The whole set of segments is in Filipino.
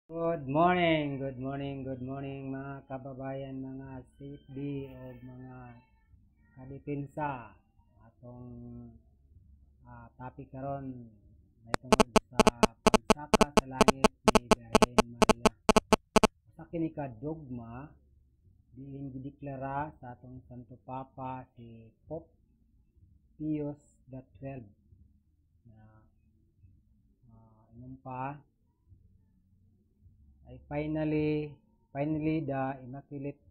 Good morning mga kababayan, mga safety o mga kadepensa. Atong topic karon may tungod sa pagsaka sa langit ni Birhen Maria. Sa kini ka dogma diin gideklara sa atong Santo Papa si Pope Pius XII na inumpa ay finally the Immaculate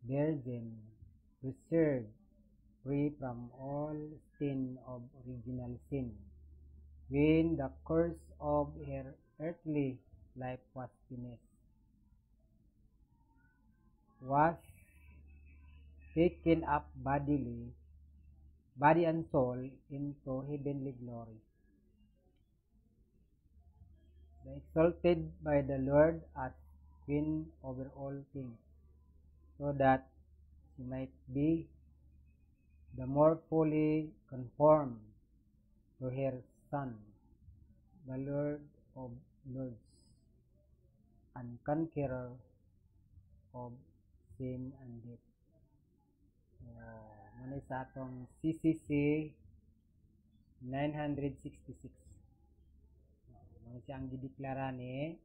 Virgin, preserved free from all stain of original sin, when the curse of her earthly life was finished, was taken up body and soul into heavenly glory. Exalted by the Lord as Queen over all things, so that she might be the more fully conformed to her Son, the Lord of Lords, and conqueror of sin and death. Muna sa atong CCC 966. Muna siyang gideklara ni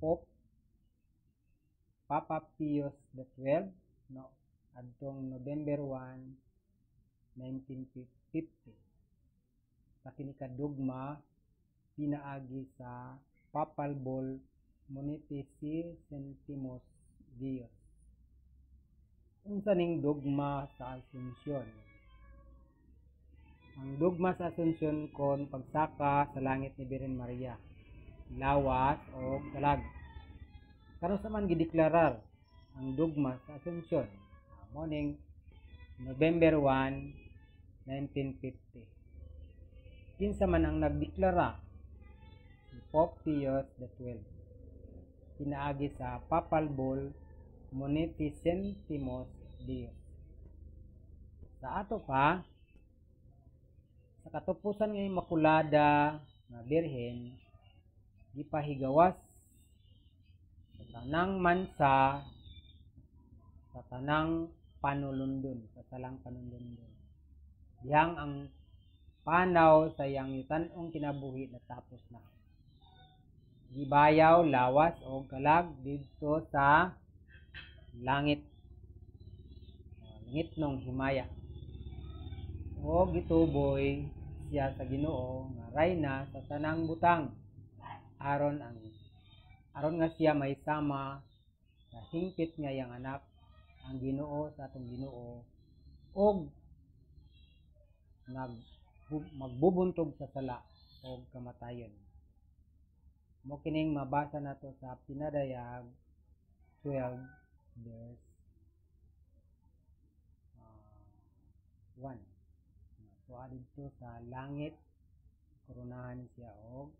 Pope Papa Pius XII no adtong November 1, 1950. Sa kini ka dogma pinaagi sa Papal Bull Munificentimus Deus. Unsa ning dogma sa Asunsyon? Ang dogma sa Asunsyon kon pagsaka sa langit ni Birhen Maria, lawas o kalag. Karon sa man gideklarar ang dogma sa Asunsyon morning November 1, 1950. Kinsa man ang nagdeklara? Si Pope Pius XII. Pinaagi sa Papal Bull Munificentimus Deus. Sa ato pa, sa katupusan ng Immaculada na Birhen, gipahigawas sa tanang mansa, sa tanang panulundon, sa salang panulundon. Dihang ang panaw sa iyang yutan-ong kinabuhi natapos na. Gibayaw, lawas o kalag dito sa langit. Langit nung himaya. O gituboy siya sa Ginoo nga rayna sa tanang butang. Aron nga siya may sama sa hingpit nga iyang anak ang Ginoo sa atong Ginoo og magbubuntog sa sala o kamatayon. Mo kining mabasa nato sa pinadayag 12 verse 1. So dito sa langit koronahan siya og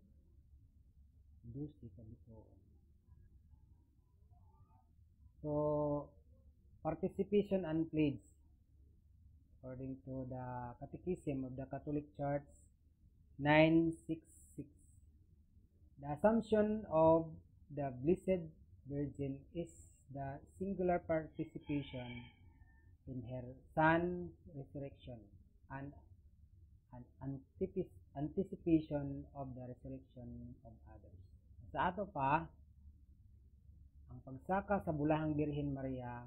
12 ka bituon. So participation and pledge according to the Catechism of the Catholic Church 966. The Assumption of the Blessed Virgin is the singular participation in her Son's resurrection and an anticipation of the resurrection of others. Sa ato pa, ang pagsaka sa bulahang Birhen Maria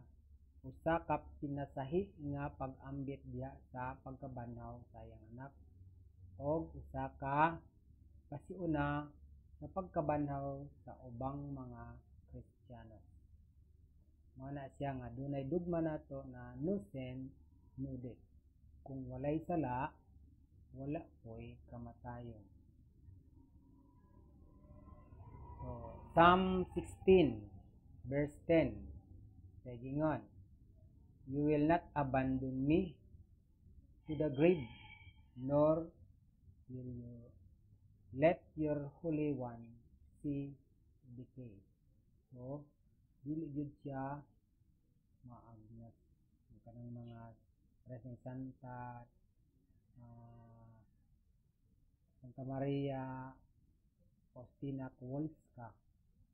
usa ka pinasahi nga pag-ambit diha sa pagkabanhaw sa iyang anak o usa ka pasiuna sa pagkabanhaw sa ubang mga Kristiyano. Mao na siya nga dunay dugma nato na no sin, no death. Kung walay sala, wala po'y kamatayon. So, Psalm 16 verse 10 sa gingon, you will not abandon me to the grave, nor will you let your Holy One see decay. So, dili gyud siya maagnas. Kanang mga Preseng Santa, Santa Maria, Faustina Kowalska.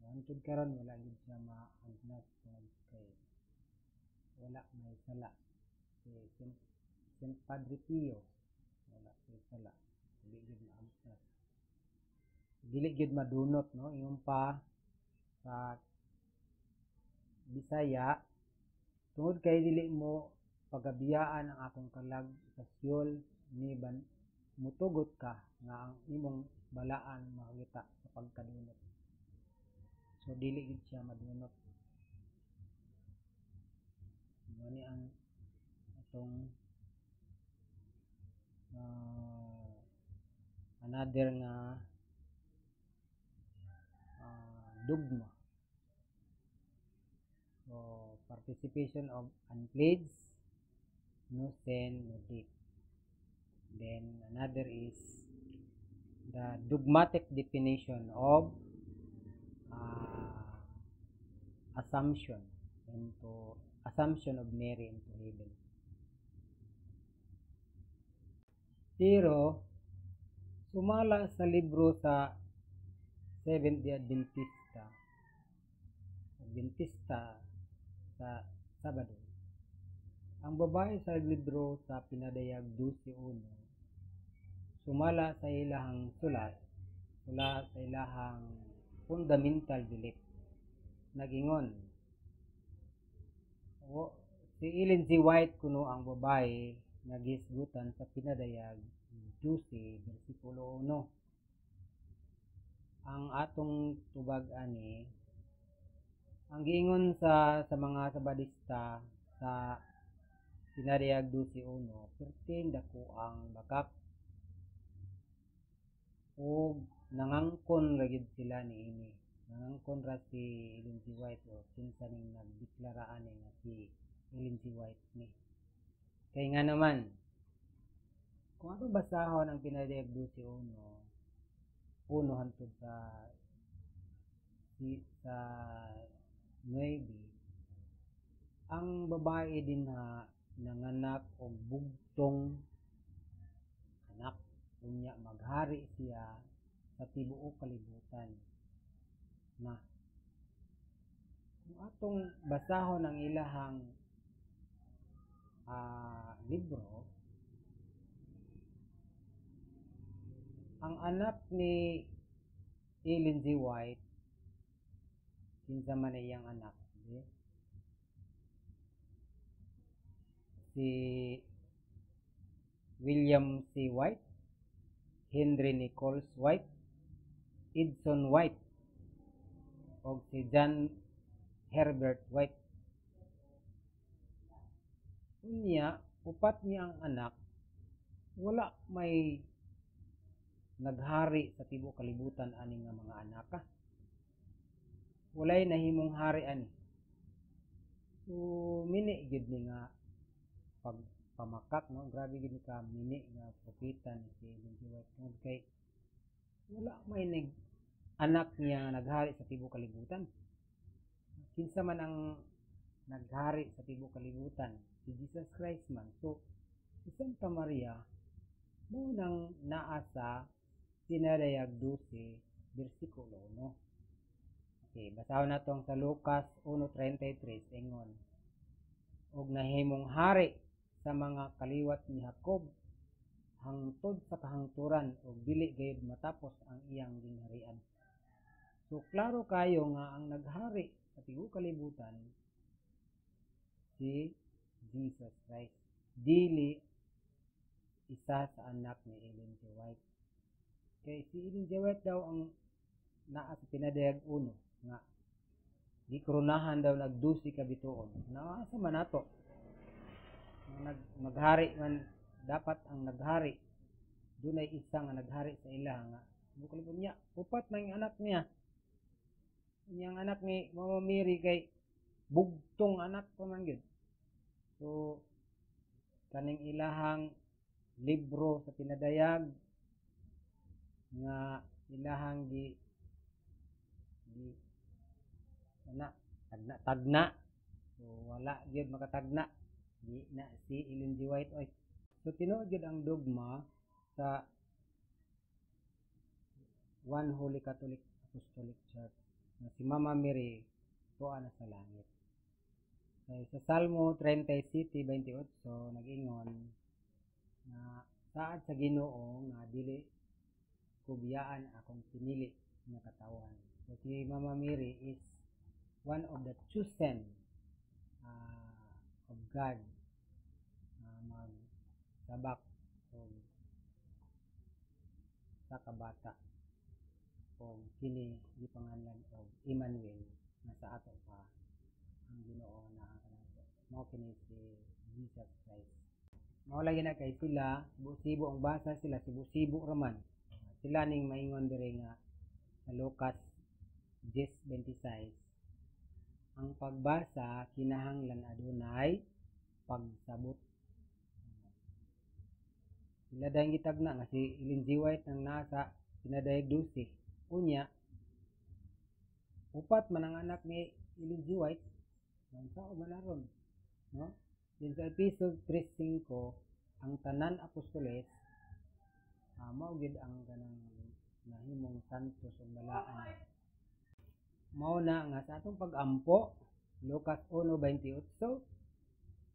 Hangtod karon wala gid siya maagnas kay wala may sala. Si Saint Padre Pio wala may sala. Dili gid maagnas. Dili gid madunot no ingon pa sa Bisaya tungod kay dili mo pagabiyaan ang akong kalag sa siyol ni mutugot ka nga ang imong balaan makita sa pagkadunot. So dili gid siya madunot. Mani ang atong another nga dogma. So participation of unpledged, no sin, no debt. Then another is the dogmatic definition of assumption of Mary into heaven. Pero sumala sa libro sa Seventh-day Adventista sa Sabado. Ang babae sa libro sa Pinadayag 12:1 sumala sa ilahang sulat sa ilahang fundamental belief. Nagingon si Ellen G. White kuno ang babae nagisgutan sa Pinadayag 12 versikulo 1. Ang atong tubag ani ang giingon sa mga Sabadista sa Pinadayag 12:1 pertin dako ang bakak o nangangkon ra gid sila niini. Nangangkon ra si Ellen G. White o kinsa ning nagdeklara ani nga si Ellen G. White ni. Kay nga naman kung ato basahon ang Pinadayag 12:1 hangtod sa 9, ang babae din nanganak og bugtong anak unya maghari siya sa tibuok kalibutan. Na kung atong basahon ang ilahang libro, ang anak ni Ellen G. White kinsa man iyang anak si William C. White, Henry Nichols White, Edson White o si John Herbert White. Unya upat niya ang anak wala may naghari sa tibuok kalibutan ani nga mga anak walay nahimong hari ani. So mini gid ni nga pagpamakak no, grabe gid ka mini nga propeta ni si Ellen G. White tungod kay wala may anak niya nga naghari sa tibuok kalibutan. Kinsa man ang naghari sa tibuok kalibutan, si Jesus Christ man. So si Santa Maria mo nang naa sa Pinadayag 12 versikulo 1. Okay, basahon natong sa Lucas 1:33 ingon og nahimong hari sa mga kaliwat ni Jacob hangtod sa kahangturan ug dili gayud matapos ang iyang gingharian. So klaro kayo nga ang naghari sa tibuok kalibutan si Jesus Christ, dili isa sa anak ni Ellen G. White. Kay si Ellen G. White daw ang naa sa Pinadayag 1 nga gikoronahan daw nag-12 ka bituon. Naasa man nato maghari man dapat ang naghari dunay isa nga naghari sa ila nga bukal niya upat man anak niya. Iyang anak ni Mama Mary kay bugtong anak pa man gyud. So kaning ilahang libro sa Pinadayag nga ilahang tagna. So wala gyud makatagna di na si Ellen G. White oy. So tinuod gyud ang dogma sa one Holy Catholic Apostolic Church na si Mama Mary tuwa na sa langit. Kaya sa Salmo 37:28 nag-ingon na saad sa Ginoo nga dili ko biyaan akong pinili nga katawan. So si Mama Mary is one of the chosen of God magsabak o sa kabata o kini gipangalan og Emmanuel na sa ato pa ang Ginoo na mao kini si Jesus Christ. Mao lagi na kay sila sibo ang basa sila sibo raman. Sila ning maingon diri nga sa Lucas 10:26 ang pagbasa kinahanglan adunay pagsabot. Sila dahil gitagna nga si Ellen G. White nang nasa pinadiagnose. Unya, upat man ang anak ni Ellen G. White. Ang sao manaron. No? Din sa episode 3:5, ang tanan apostoles, maugid ang kanang nahimong santos o balaan. Mao na nga sa atong pag-ampo, Lucas 1:28,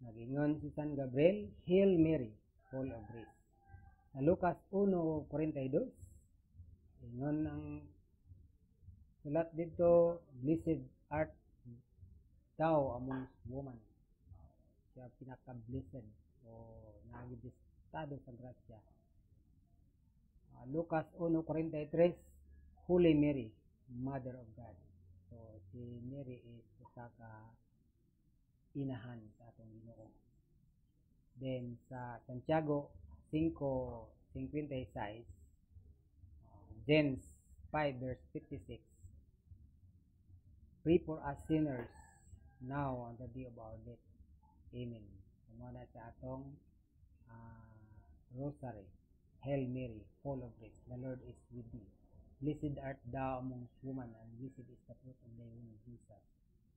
nag-ingon si San Gabriel, Hail Mary, full of grace. Sa Lucas 1:42, ingon ang sulat dito, Blessed art thou among women. Siya pinaka-blessed o nagidistado sa grasya. Lucas 1:43, Holy Mary, Mother of God. So, si Mary is isa ka inahan sa atong Ginoo. Then, sa Santiago 5:56, James 5:56, pray for us sinners now on the day of our death. Amen. Sumana sa atong rosary. Hail Mary, full of grace, the Lord is with thee. Blessed art thou amongst women, and blessed is the fruit of thy womb, Jesus.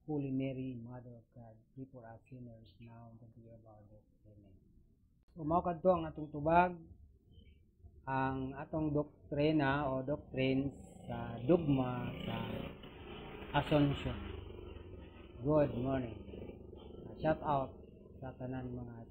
Holy Mary, Mother of God, pray for us sinners now and at the day of our death. Amen. So, mao kadto ang atong tubag, ang atong doktrina o doctrines sa dogma sa Assumption. Good morning. Shout out sa tanan mga